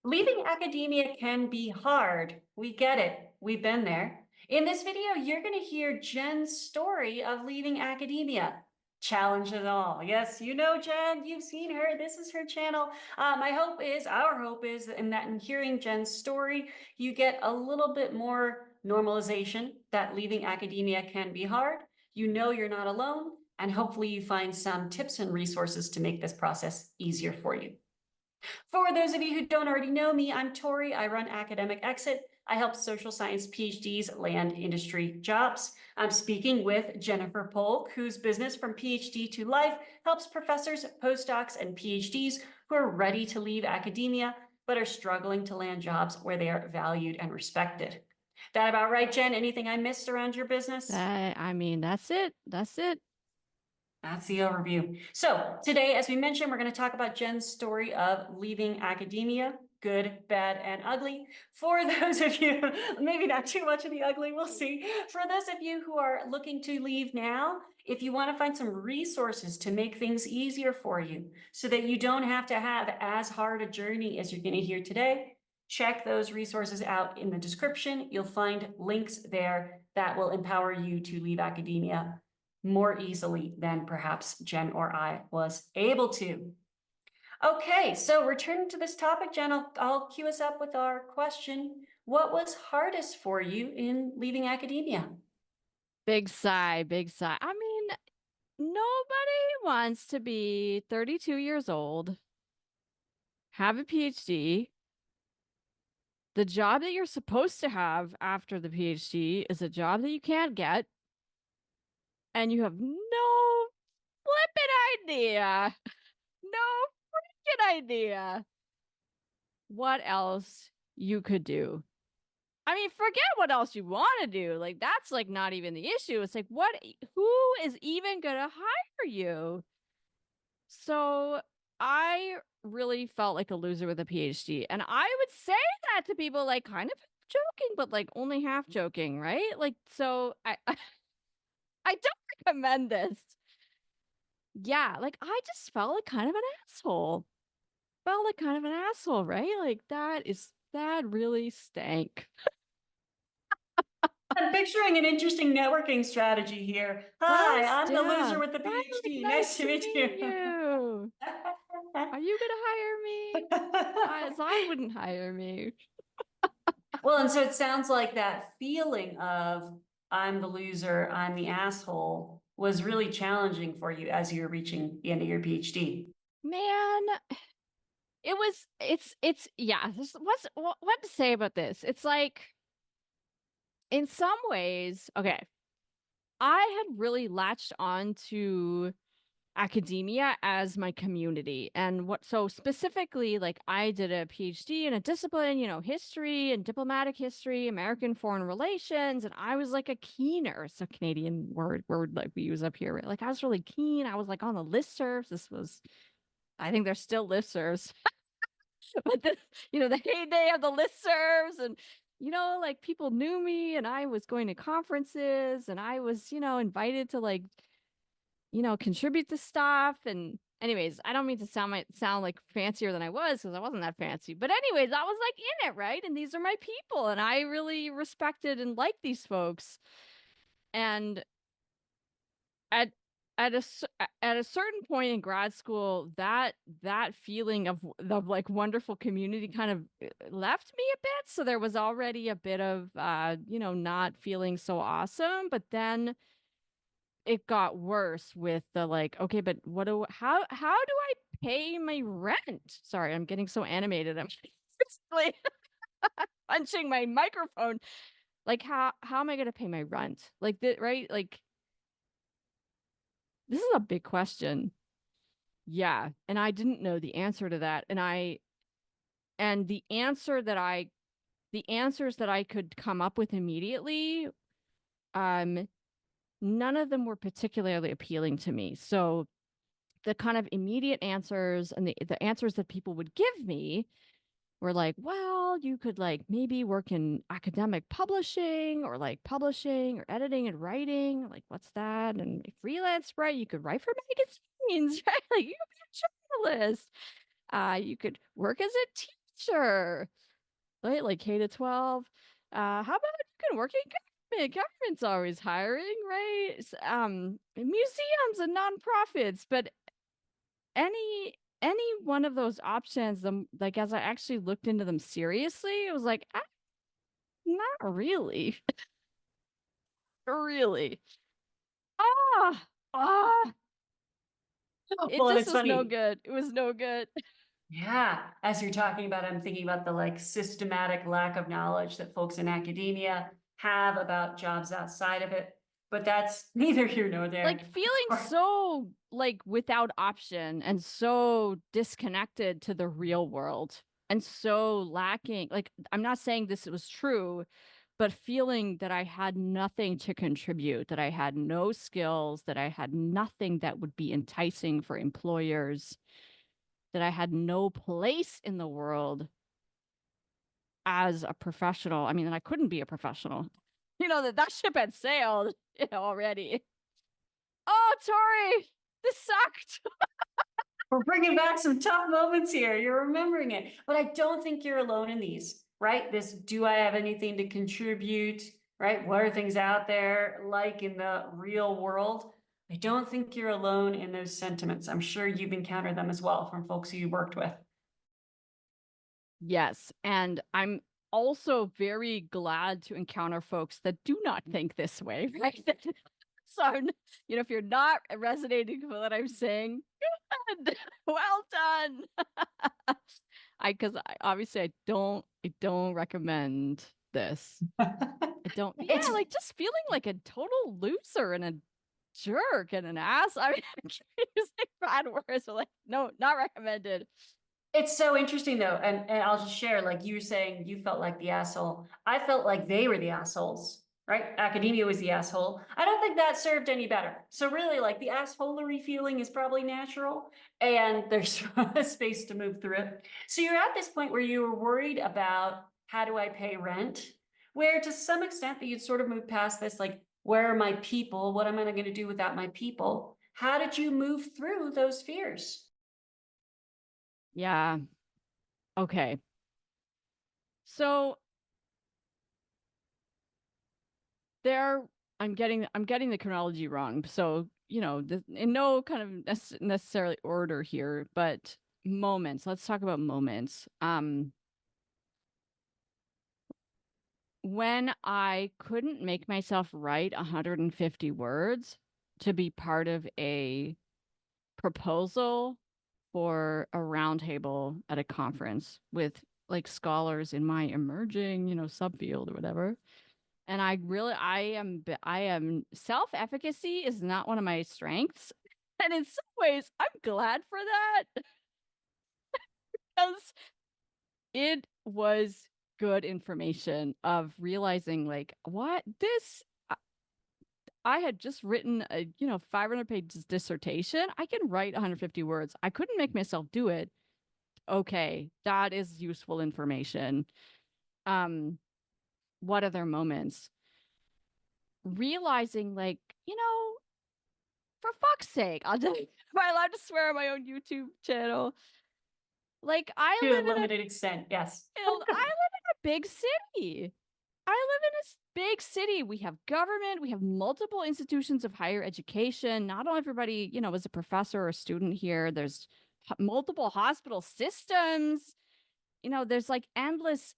Leaving academia can be hard. We get it. We've been there. In this video, you're going to hear Jen's story of leaving academia. Challenge it all. Yes, you know Jen. You've seen her. This is her channel. Our hope is that in hearing Jen's story, you get a little bit more normalization that leaving academia can be hard. You know you're not alone, and hopefully you find some tips and resources to make this process easier for you. For those of you who don't already know me, I'm Tori. I run Academic Exit. I help social science PhDs land industry jobs. I'm speaking with Jennifer Polk, whose business From PhD to Life helps professors, postdocs, and PhDs who are ready to leave academia but are struggling to land jobs where they are valued and respected. That about right, Jen? Anything I missed around your business? That's it. That's it. That's the overview. So today, as we mentioned, we're going to talk about Jen's story of leaving academia, good, bad, and ugly. For those of you, maybe not too much of the ugly, we'll see. For those of you who are looking to leave now, if you want to find some resources to make things easier for you so that you don't have to have as hard a journey as you're going to hear today, check those resources out in the description. You'll find links there that will empower you to leave academia more easily than perhaps Jen or I was able to. Okay, so returning to this topic, Jen, I'll cue us up with our question. What was hardest for you in leaving academia? Big sigh, big sigh. Nobody wants to be 32 years old, have a PhD. The job that you're supposed to have after the PhD is a job that you can't get, and you have no flippin' idea, no freaking idea what else you could do. Forget what else you want to do. Like, that's like not even the issue. It's like, who is even gonna hire you? So I really felt like a loser with a PhD. And I would say that to people, like, kind of joking, but like only half joking, right? Like, so I don't recommend this. Yeah, like I just felt like kind of an asshole. Felt like kind of an asshole, right? Like that really stank. I'm picturing an interesting networking strategy here. Hi, That's I'm the loser yeah. with the Hi, PhD. Nice nice to to meet meet you. you. Are you gonna hire me? I wouldn't hire me. Well, and so it sounds like that feeling of I'm the loser, I'm the asshole was really challenging for you as you're reaching the end of your PhD. Man, it's yeah, what to say about this? It's like in some ways, okay, I had really latched on to academia as my community. And what so specifically, like I did a PhD in a discipline, history and diplomatic history, American foreign relations, and I was like a keener. It's a Canadian word like we use up here. Right? Like I was really keen. I was like on the listservs. I think there's still listservs, but the heyday of the listservs and like people knew me and I was going to conferences and I was, invited to like contribute to stuff. And anyways, I don't mean to sound like fancier than I was because I wasn't that fancy. But anyways, I was like in it, right? And these are my people, and I really respected and liked these folks. And at at a certain point in grad school, that feeling of like wonderful community kind of left me a bit. So there was already a bit of not feeling so awesome. But then it got worse with the like, okay, but how do I pay my rent? Sorry, I'm getting so animated. I'm basically punching my microphone. Like how am I gonna pay my rent? Like that, right? Like this is a big question. Yeah. And I didn't know the answer to that. And the answers that I could come up with immediately, um, none of them were particularly appealing to me. So the kind of immediate answers and the answers that people would give me were like, well, you could like maybe work in academic publishing or like publishing or editing and writing. Like, what's that? And freelance, right? You could write for magazines, right? Like you could be a journalist. You could work as a teacher. teacher, right? Like K to 12. How about you can work in government? Government's always hiring, right? Museums and nonprofits, but any one of those options, like as I actually looked into them seriously, it was like, not really, really. Ah, ah, it Well, and just it's was no funny. good. It was no good. Yeah, as you're talking about, I'm thinking about the like systematic lack of knowledge that folks in academia have about jobs outside of it. But that's neither here nor Like there. feeling so like without option and so disconnected to the real world and so lacking. Like, I'm not saying this was true, but feeling that I had nothing to contribute, that I had no skills, that I had nothing that would be enticing for employers, that I had no place in the world as a professional. I mean, I couldn't be a professional. That ship had sailed, already. Oh, Tori, this sucked. We're bringing back some tough moments here. You're remembering it. But I don't think you're alone in these, right? This, do I have anything to contribute, right? What are things out there like in the real world? I don't think you're alone in those sentiments. I'm sure you've encountered them as well from folks who you worked with. Yes, and I'm also very glad to encounter folks that do not think this way, right? So, if you're not resonating with what I'm saying, good, well done. Because obviously I don't recommend this. I don't. Yeah, It's like just feeling like a total loser and a jerk and an ass. I mean, I'm using bad words, but like, no, not recommended. It's so interesting though, and I'll just share, like you were saying, you felt like the asshole. I felt like they were the assholes, right? Academia was the asshole. I don't think that served any better. So really, like the assholery feeling is probably natural, and there's a space to move through it. So you're at this point where you were worried about how do I pay rent, where to some extent that you'd sort of move past this, like where are my people? What am I going to do without my people? How did you move through those fears? Yeah. Okay. So there I'm getting the chronology wrong. So, in no kind of necessarily order here, but moments. Let's talk about moments. When I couldn't make myself write 150 words to be part of a proposal for a roundtable at a conference with like scholars in my emerging, subfield or whatever. And I am self-efficacy is not one of my strengths. And in some ways, I'm glad for that because it was good information of realizing like what this I had just written a 500 pages dissertation. I can write 150 words. I couldn't make myself do it. Okay, that is useful information. Um, what other moments? Realizing like, for fuck's sake, I'll just, am I allowed to swear on my own YouTube channel? Like To a limited extent, yes. I live in a big city. I live in a big city. We have government, we have multiple institutions of higher education. Not all everybody, is a professor or a student here. There's multiple hospital systems. There's like endless.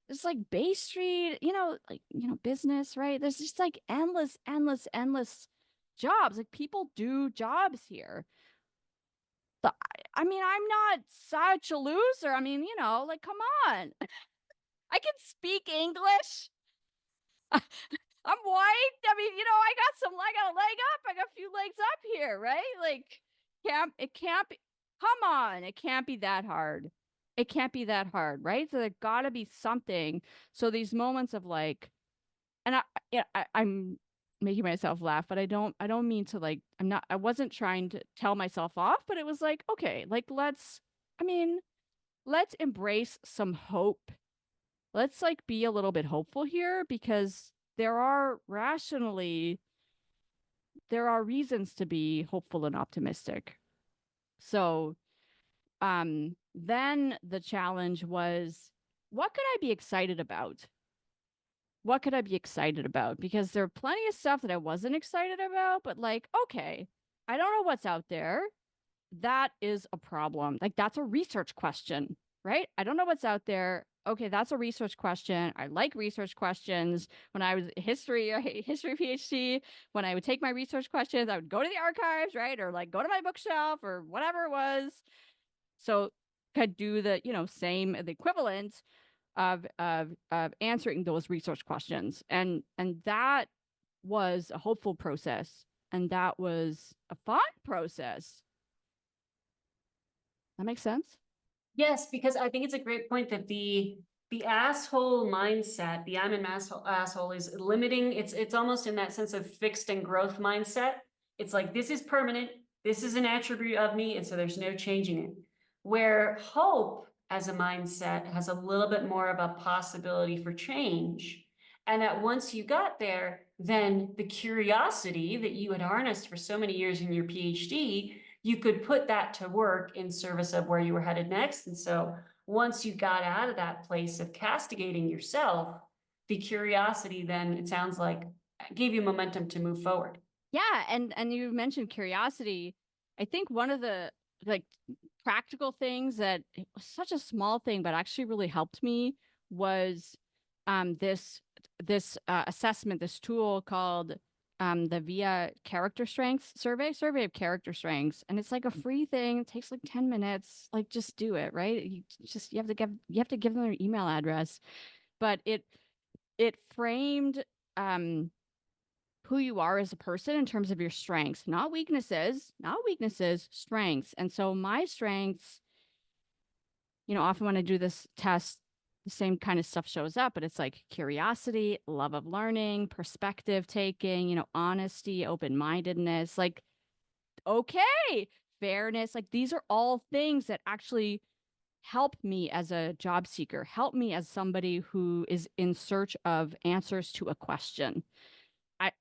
There's like Bay Street, business, right? There's just like endless jobs. Like people do jobs here. I mean, I'm not such a loser. I mean, like, come on. I can speak English. I'm white. I mean, I got a leg up. I got a few legs up here, right? Like, it can't be, come on. It can't be that hard. It can't be that hard, right? So there gotta be something. So these moments of like, and I'm making myself laugh, but I don't mean to like, I wasn't trying to tell myself off, but it was like, okay, like, I mean, let's embrace some hope. Let's like be a little bit hopeful here because there are reasons to be hopeful and optimistic. So, then the challenge was, what could I be excited about? What could I be excited about? Because there are plenty of stuff that I wasn't excited about, but like, okay, I don't know what's out there. That is a problem. Like, that's a research question, right? I don't know what's out there. Okay, that's a research question. I like research questions. When I was history PhD, when I would take my research questions, I would go to the archives, right? Or like go to my bookshelf or whatever it was. So could do the, the equivalent of answering those research questions. And that was a hopeful process. And that was a fun process. That makes sense? Yes, because I think it's a great point that the asshole mindset, the I'm an asshole is limiting. It's almost in that sense of fixed and growth mindset. It's like this is permanent, this is an attribute of me, and so there's no changing it. Where hope as a mindset has a little bit more of a possibility for change. And that once you got there, then the curiosity that you had harnessed for so many years in your PhD, you could put that to work in service of where you were headed next. And so once you got out of that place of castigating yourself, the curiosity then, it sounds like, gave you momentum to move forward. Yeah, and you mentioned curiosity. I think one of the like practical things that it was such a small thing but actually really helped me was this assessment, this tool called the VIA Character Strengths survey of character strengths. And it's like a free thing. It takes like 10 minutes. Like just do it, right? You have to give them their email address. But it framed who you are as a person in terms of your strengths, not weaknesses, strengths. And so my strengths, often when I do this test, the same kind of stuff shows up, but it's like curiosity, love of learning, perspective taking, honesty, open-mindedness, like, okay, fairness. Like these are all things that actually help me as a job seeker, help me as somebody who is in search of answers to a question.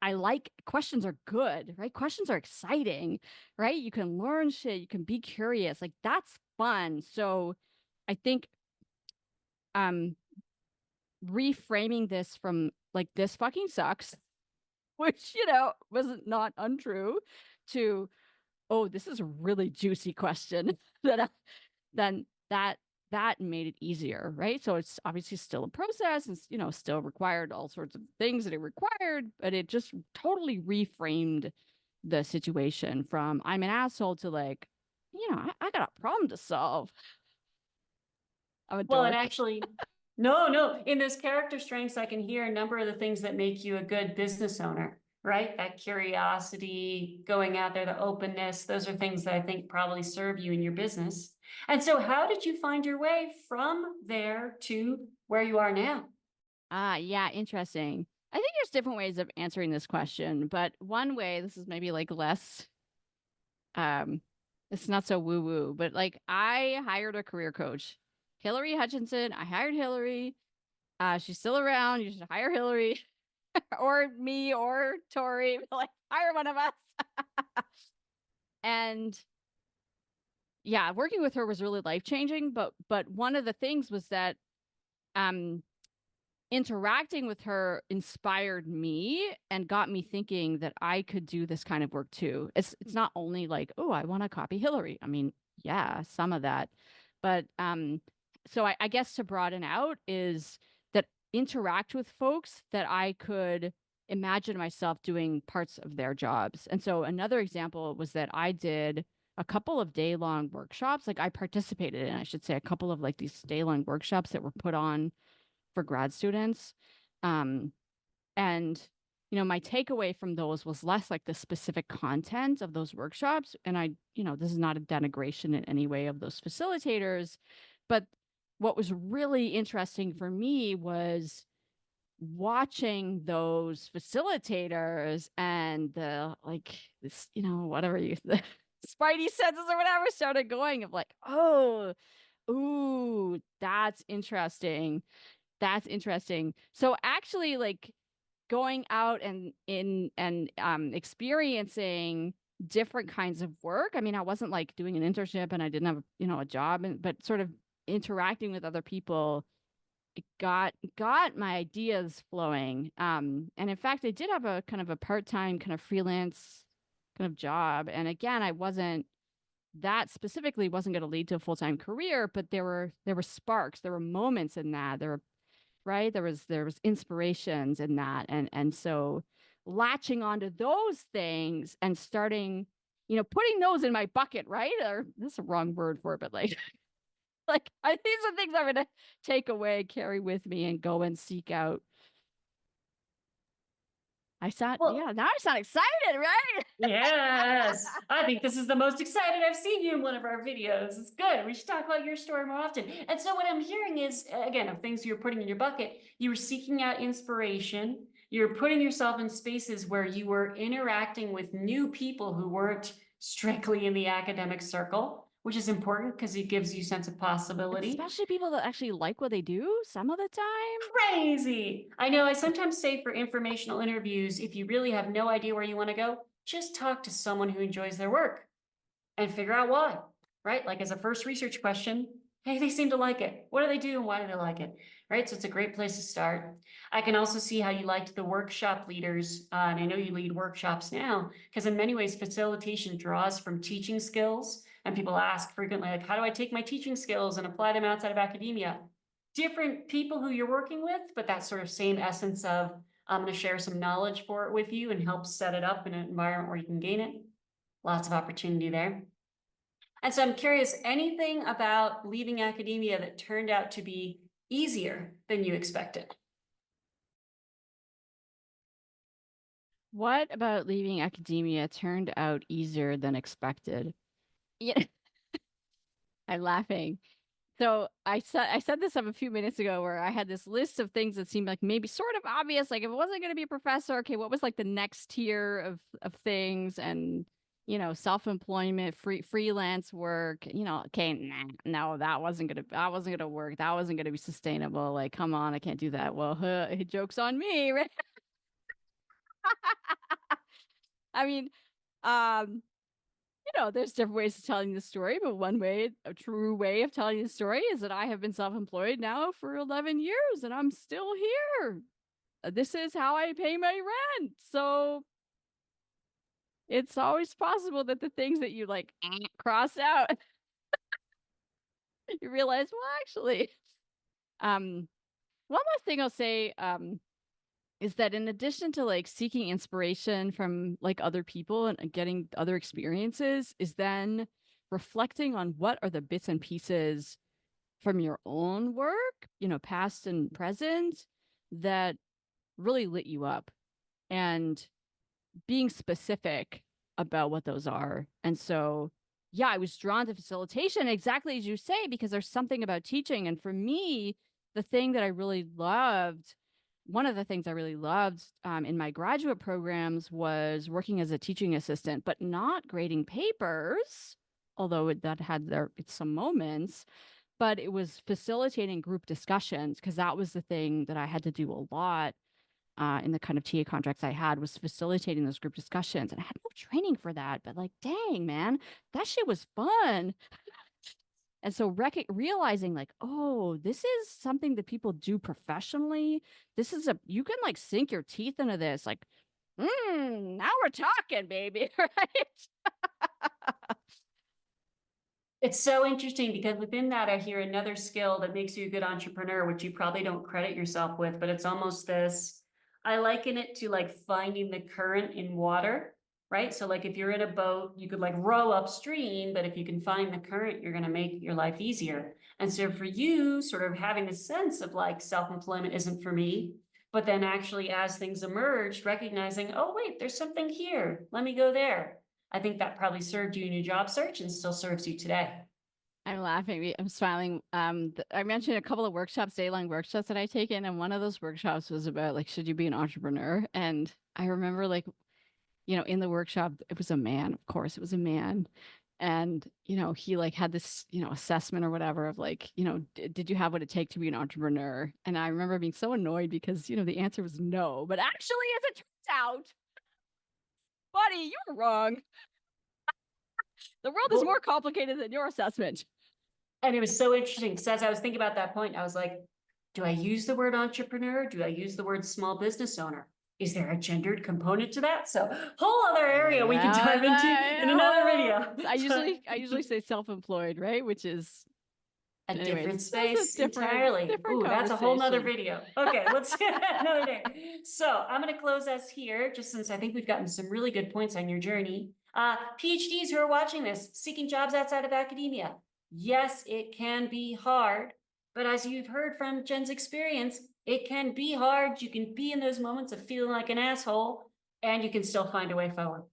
I like questions are good, right? Questions are exciting, right? You can learn shit, you can be curious. Like that's fun. So I think um reframing this from like this fucking sucks, which was not untrue, to oh, this is a really juicy question then that made it easier, right? So it's obviously still a process and still required all sorts of things that it required, but it just totally reframed the situation from I'm an asshole to like, I got a problem to solve. I'm a Well, and dork. actually, no, in those character strengths, I can hear a number of the things that make you a good business owner, right? That curiosity, going out there, the openness, those are things that I think probably serve you in your business. And so, how did you find your way from there to where you are now? Ah, yeah, interesting. I think there's different ways of answering this question, but one way, this is maybe like less um it's not so woo woo, but like I hired a career coach, Hillary Hutchinson. I hired Hillary. She's still around. You should hire Hillary or me or Tori. Like hire one of us. And yeah, working with her was really life changing. But one of the things was that um interacting with her inspired me and got me thinking that I could do this kind of work too. It's not only like, oh, I want to copy Hillary. I mean, yeah, some of that. But so I guess to broaden out is that interact with folks that I could imagine myself doing parts of their jobs. And so another example was that I did a couple of day-long workshops. Like I participated in, I should say, a couple of like these day-long workshops that were put on for grad students. Um, and my takeaway from those was less like the specific content of those workshops. And this is not a denigration in any way of those facilitators, but what was really interesting for me was watching those facilitators and the like this, whatever you the spidey senses or whatever started going of like, oh, ooh, that's interesting. That's interesting. So actually like going out and in and experiencing different kinds of work. I mean, I wasn't like doing an internship and I didn't have, a job, but sort of interacting with other people, it got my ideas flowing. And in fact, I did have a kind of a part-time kind of freelance kind of job. And again, I wasn't that specifically wasn't going to lead to a full-time career, but there were sparks, there were moments in that. There were right? There was inspirations in that. And so latching onto those things and starting, putting those in my bucket, right? Or that's a wrong word for it, but like these are things I'm gonna take away, carry with me, and go and seek out. Well, Yeah, now I sound excited, right? yes, I think this is the most excited I've seen you in one of our videos. It's good. We should talk about your story more often. And so what I'm hearing is, again, of things you're putting in your bucket, you were seeking out inspiration. You're putting yourself in spaces where you were interacting with new people who weren't strictly in the academic circle, which is important because it gives you a sense of possibility. Especially people that actually like what they do some of the time. Crazy. I know I sometimes say for informational interviews, if you really have no idea where you want to go, just talk to someone who enjoys their work and figure out why, right? Like as a first research question, hey, they seem to like it. What do they do and why do they like it? Right. So it's a great place to start. I can also see how you liked the workshop leaders. And I know you lead workshops now because in many ways, facilitation draws from teaching skills. And people ask frequently, like, how do I take my teaching skills and apply them outside of academia? Different people who you're working with, but that sort of same essence of I'm going to share some knowledge for it with you and help set it up in an environment where you can gain it. Lots of opportunity there. And so I'm curious, anything about leaving academia that turned out to be easier than you expected? What about leaving academia turned out easier than expected? Yeah, I'm laughing. So I said this up a few minutes ago where I had this list of things that seemed like maybe sort of obvious. Like if it wasn't going to be a professor, okay, what was like the next tier of things? And self-employment, freelance work. Okay, no, that wasn't gonna work. That wasn't gonna be sustainable. Like, come on, I can't do that. Well, joke's on me, right? I mean, um, there's different ways of telling the story, but one way, a true way of telling the story is that I have been self-employed now for 11 years and I'm still here. This is how I pay my rent. So it's always possible that the things that you like cross out, you realize, well, actually, um, one last thing I'll say, is that in addition to like seeking inspiration from like other people and getting other experiences, is then reflecting on what are the bits and pieces from your own work, past and present, that really lit you up, and being specific about what those are. And so, yeah, I was drawn to facilitation exactly as you say, because there's something about teaching. And for me, the thing that I really loved, one of the things I really loved in my graduate programs was working as a teaching assistant, but not grading papers, although that had its some moments, but it was facilitating group discussions because that was the thing that I had to do a lot in the kind of TA contracts I had, was facilitating those group discussions. And I had no training for that, but like, dang, man, that shit was fun. And so realizing like, oh, this is something that people do professionally. You can like sink your teeth into this. Like, now we're talking, baby. Right. It's so interesting because within that, I hear another skill that makes you a good entrepreneur, which you probably don't credit yourself with, but it's almost this. I liken it to like finding the current in water, right? So like if you're in a boat, you could like row upstream, but if you can find the current, you're going to make your life easier. And so for you, sort of having a sense of like self-employment isn't for me, but then actually as things emerged, recognizing, oh, wait, there's something here. Let me go there. I think that probably served you in your job search and still serves you today. I'm laughing. I'm smiling. I mentioned a couple of workshops, day-long workshops that I taken, and one of those workshops was about like, should you be an entrepreneur? And I remember like, in the workshop, it was a man, of course, it was a man. And, he like had this, assessment or whatever of like, did you have what it take to be an entrepreneur? And I remember being so annoyed because, the answer was no. But actually, as it turns out, buddy, you were wrong. The world is Well, more complicated than your assessment. and it was so interesting because as I was thinking about that point, I was like, do I use the word entrepreneur? Do I use the word small business owner? Is there a gendered component to that? So whole other area we can dive into in another video. I usually say self-employed, right? Which is, A anyways, different that's a space different entirely. Ooh, that's a whole nother conversation. video. Okay, let's do that another day. So I'm going to close us here, just since I think we've gotten some really good points on your journey. PhDs who are watching this, seeking jobs outside of academia. Yes, it can be hard, but as you've heard from Jen's experience, it can be hard. You can be in those moments of feeling like an asshole, and you can still find a way forward.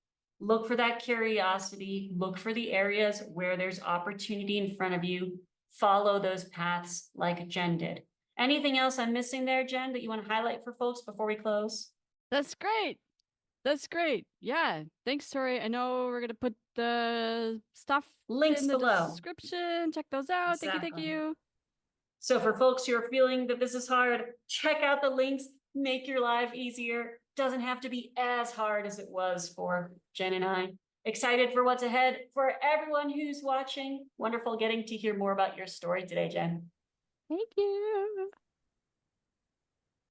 Look for that curiosity. Look for the areas where there's opportunity in front of you. Follow those paths like Jen did. Anything else I'm missing there, Jen, that you want to highlight for folks before we close? That's great. That's great. Yeah. Thanks, Tori. I know we're gonna put the stuff Links in the below. description. Check those out. Thank you. Thank Exactly. you. So for folks who are feeling that this is hard, check out the links, make your life easier. Doesn't have to be as hard as it was for Jen and I. Excited for what's ahead for everyone who's watching. Wonderful getting to hear more about your story today, Jen. Thank you.